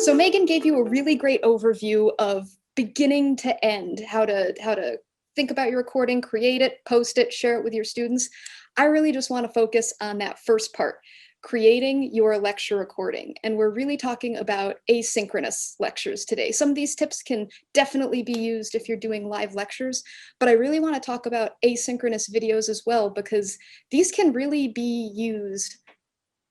So Megan gave you a really great overview of beginning to end, how to think about your recording, create it, post it, share it with your students. I really just want to focus on that first part, creating your lecture recording. And we're really talking about asynchronous lectures today. Some of these tips can definitely be used if you're doing live lectures, but I really want to talk about asynchronous videos as well, because these can really be used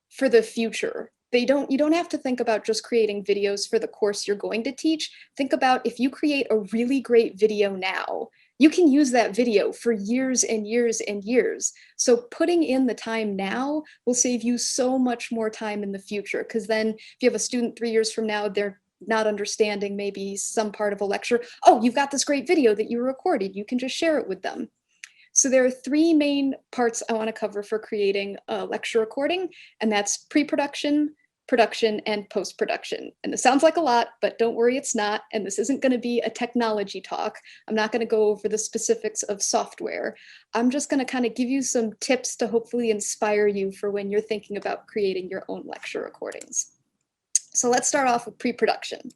for the future. You don't have to think about just creating videos for the course you're going to teach. Think about if you create a really great video now, you can use that video for years and years and years. So putting in the time now will save you so much more time in the future, because then if you have a student 3 years from now, they're not understanding maybe some part of a lecture. Oh, you've got this great video that you recorded. You can just share it with them. So there are three main parts I want to cover for creating a lecture recording, and that's pre-production, production, and post-production. And this sounds like a lot, but don't worry, it's not. And this isn't going to be a technology talk. I'm not going to go over the specifics of software. I'm just going to kind of give you some tips to hopefully inspire you for when you're thinking about creating your own lecture recordings. So let's start off with pre-production.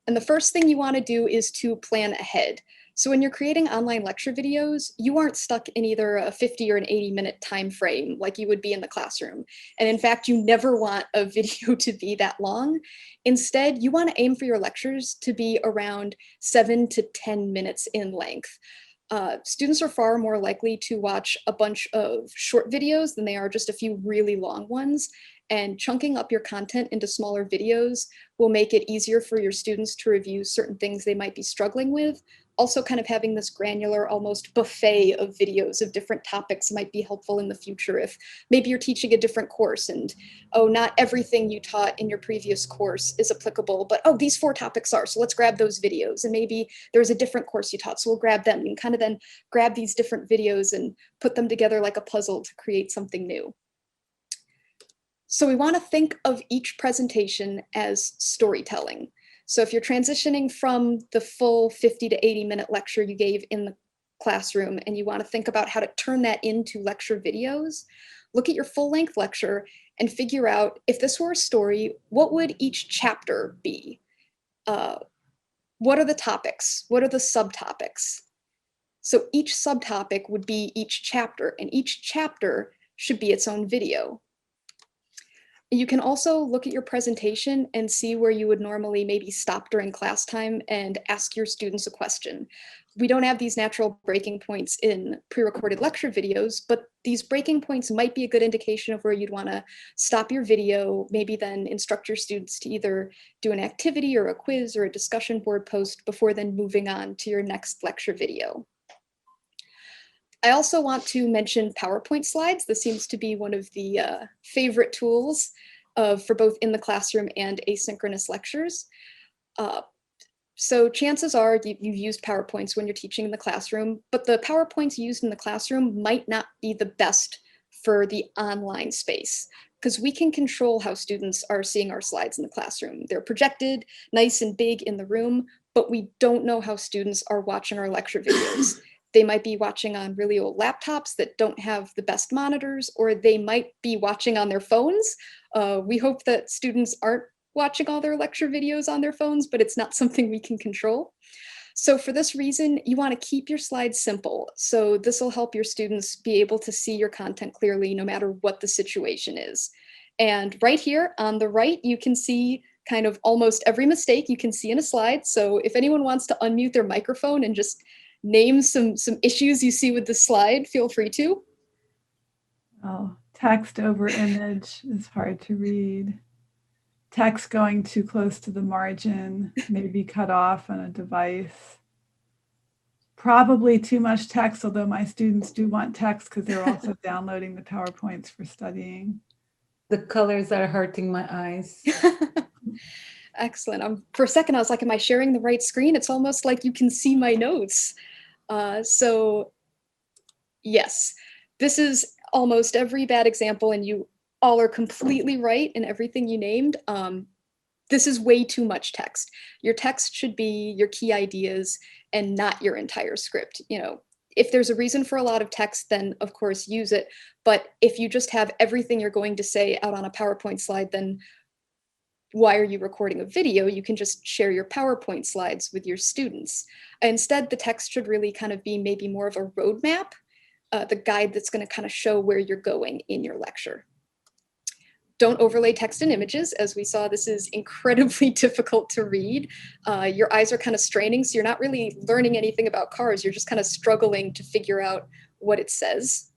And the first thing you want to do is to plan ahead. So when you're creating online lecture videos, you aren't stuck in either a 50 or an 80-minute time frame like you would be in the classroom. And in fact, you never want a video to be that long. Instead, you want to aim for your lectures to be around 7 to 10 minutes in length. Students are far more likely to watch a bunch of short videos than they are just a few really long ones. And chunking up your content into smaller videos will make it easier for your students to review certain things they might be struggling with. Also, kind of having this granular, almost buffet of videos of different topics might be helpful in the future if maybe you're teaching a different course and, oh, not everything you taught in your previous course is applicable, but oh, these 4 topics are, so let's grab those videos. And maybe there's a different course you taught, so we'll grab them. You can kind of then grab these different videos and put them together like a puzzle to create something new. So we want to think of each presentation as storytelling. So if you're transitioning from the full 50 to 80-minute lecture you gave in the classroom and you want to think about how to turn that into lecture videos, look at your full-length lecture and figure out, if this were a story, what would each chapter be? What are the topics? What are the subtopics? So each subtopic would be each chapter, and each chapter should be its own video. You can also look at your presentation and see where you would normally maybe stop during class time and ask your students a question. We don't have these natural breaking points in pre-recorded lecture videos, but these breaking points might be a good indication of where you'd want to stop your video, maybe then instruct your students to either do an activity or a quiz or a discussion board post before then moving on to your next lecture video. I also want to mention PowerPoint slides. This seems to be one of the favorite tools for both in the classroom and asynchronous lectures. So chances are you've used PowerPoints when you're teaching in the classroom, but the PowerPoints used in the classroom might not be the best for the online space, because we can control how students are seeing our slides in the classroom. They're projected nice and big in the room, but we don't know how students are watching our lecture videos. They might be watching on really old laptops that don't have the best monitors, or they might be watching on their phones. We hope that students aren't watching all their lecture videos on their phones, but it's not something we can control. So for this reason, you want to keep your slides simple. So this will help your students be able to see your content clearly no matter what the situation is. And right here on the right, you can see kind of almost every mistake you can see in a slide. So if anyone wants to unmute their microphone and just name some issues you see with the slide, feel free to. Oh, text over image is hard to read. Text going too close to the margin, maybe cut off on a device. Probably too much text, although my students do want text because they're also downloading the PowerPoints for studying. The colors are hurting my eyes. Excellent. For a second, I was like, am I sharing the right screen? It's almost like you can see my notes. So yes, this is almost every bad example, and you all are completely right in everything you named. This is way too much text. Your text should be your key ideas and not your entire script. You know, if there's a reason for a lot of text, then of course use it. But if you just have everything you're going to say out on a PowerPoint slide, then why are you recording a video? You can just share your PowerPoint slides with your students. Instead, the text should really kind of be maybe more of a roadmap, the guide that's going to kind of show where you're going in your lecture. Don't overlay text and images. As we saw, this is incredibly difficult to read. Your eyes are kind of straining, so you're not really learning anything about cars. You're just kind of struggling to figure out what it says.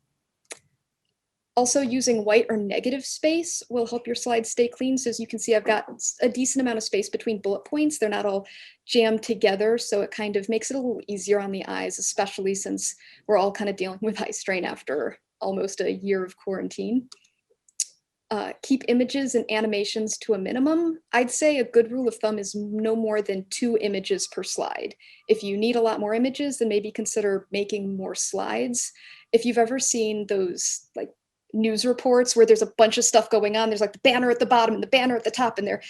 Also, using white or negative space will help your slides stay clean. So as you can see, I've got a decent amount of space between bullet points. They're not all jammed together, so it kind of makes it a little easier on the eyes, especially since we're all kind of dealing with eye strain after almost a year of quarantine. Keep images and animations to a minimum. I'd say a good rule of thumb is no more than 2 images per slide. If you need a lot more images, then maybe consider making more slides. If you've ever seen those like news reports where there's a bunch of stuff going on, there's like the banner at the bottom and the banner at the top, and they're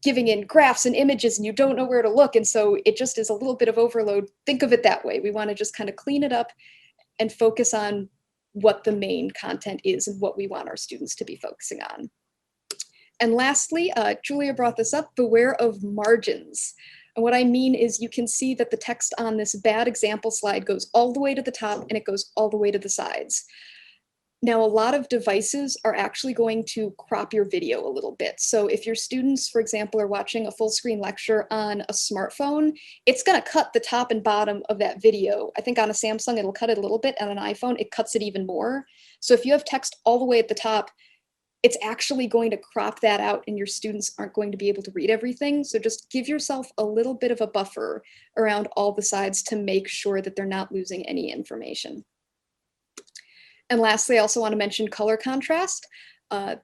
giving in graphs and images and you don't know where to look. And so it just is a little bit of overload. Think of it that way. We want to just kind of clean it up and focus on what the main content is and what we want our students to be focusing on. And lastly, Julia brought this up, beware of margins. And what I mean is you can see that the text on this bad example slide goes all the way to the top and it goes all the way to the sides. Now, a lot of devices are actually going to crop your video a little bit. So if your students, for example, are watching a full screen lecture on a smartphone, it's going to cut the top and bottom of that video. I think on a Samsung, it'll cut it a little bit. On an iPhone, it cuts it even more. So if you have text all the way at the top, it's actually going to crop that out and your students aren't going to be able to read everything. So just give yourself a little bit of a buffer around all the sides to make sure that they're not losing any information. And lastly, I also want to mention color contrast.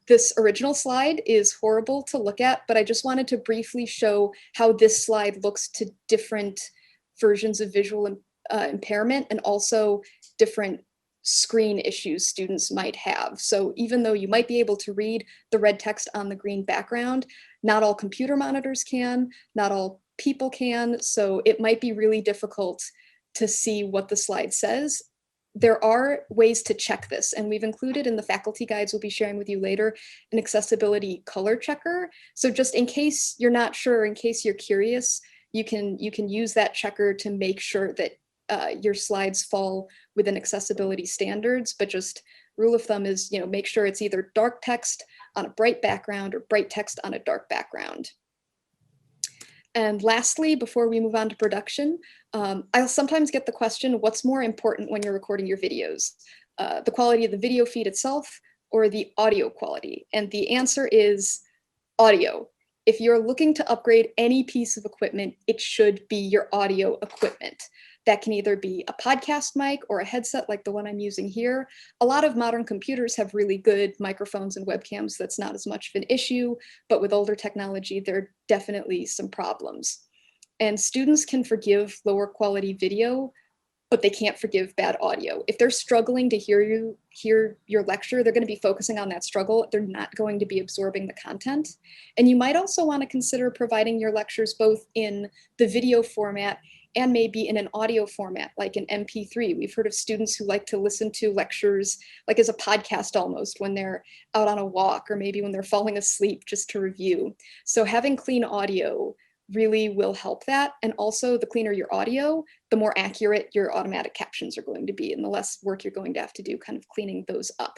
This original slide is horrible to look at, but I just wanted to briefly show how this slide looks to different versions of visual impairment and also different screen issues students might have. So even though you might be able to read the red text on the green background, not all computer monitors can, not all people can. So it might be really difficult to see what the slide says. There are ways to check this, and we've included in the faculty guides we'll be sharing with you later an accessibility color checker. So just in case you're not sure, in case you're curious, you can use that checker to make sure that your slides fall within accessibility standards. But just rule of thumb is, make sure it's either dark text on a bright background or bright text on a dark background. And lastly, before we move on to production, I'll sometimes get the question, what's more important when you're recording your videos? The quality of the video feed itself or the audio quality? And the answer is audio. If you're looking to upgrade any piece of equipment, it should be your audio equipment. That can either be a podcast mic or a headset like the one I'm using here. A lot of modern computers have really good microphones and webcams. So that's not as much of an issue, but with older technology, there are definitely some problems. And students can forgive lower quality video, but they can't forgive bad audio. If they're struggling to hear your lecture, they're going to be focusing on that struggle. They're not going to be absorbing the content. And you might also want to consider providing your lectures both in the video format and maybe in an audio format, like an MP3. We've heard of students who like to listen to lectures like as a podcast almost when they're out on a walk or maybe when they're falling asleep just to review. So having clean audio really will help that. And also the cleaner your audio, the more accurate your automatic captions are going to be and the less work you're going to have to do kind of cleaning those up.